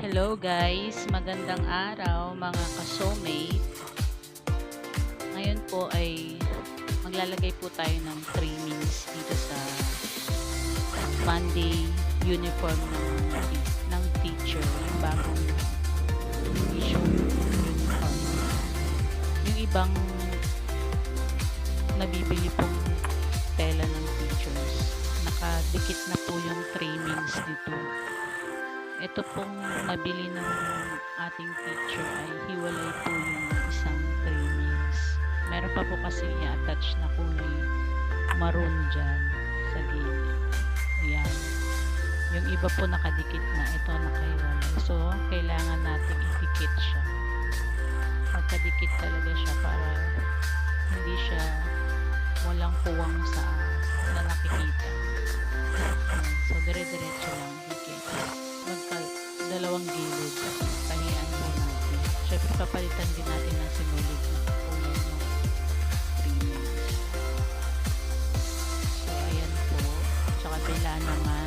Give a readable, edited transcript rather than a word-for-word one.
Hello guys, magandang araw mga ka-soulmate. Ngayon po ay maglalagay po tayo ng trimmings dito sa Monday uniform ng teacher, yung bagong issue uniform. Yung ibang nabibili pong tela ng teachers, nakadikit na po yung trimmings dito. Ito pong nabili ng ating teacher ay hiwalay po yung isang trimmings. Meron pa po kasi i-attach na kulay maroon dyan sa gilid. Ayan. Yung iba po nakadikit na. Ito nakahiwalay. So, kailangan natin idikit siya. Magkadikit talaga siya para hindi siya walang puwang sa na nakikita. So, dire-diretso lang dikit. Dalawang gilid, pahian mo natin. Syempre papalitan din natin ng sinulid na kulay ng trimmings. So ayan po, sa kabila naman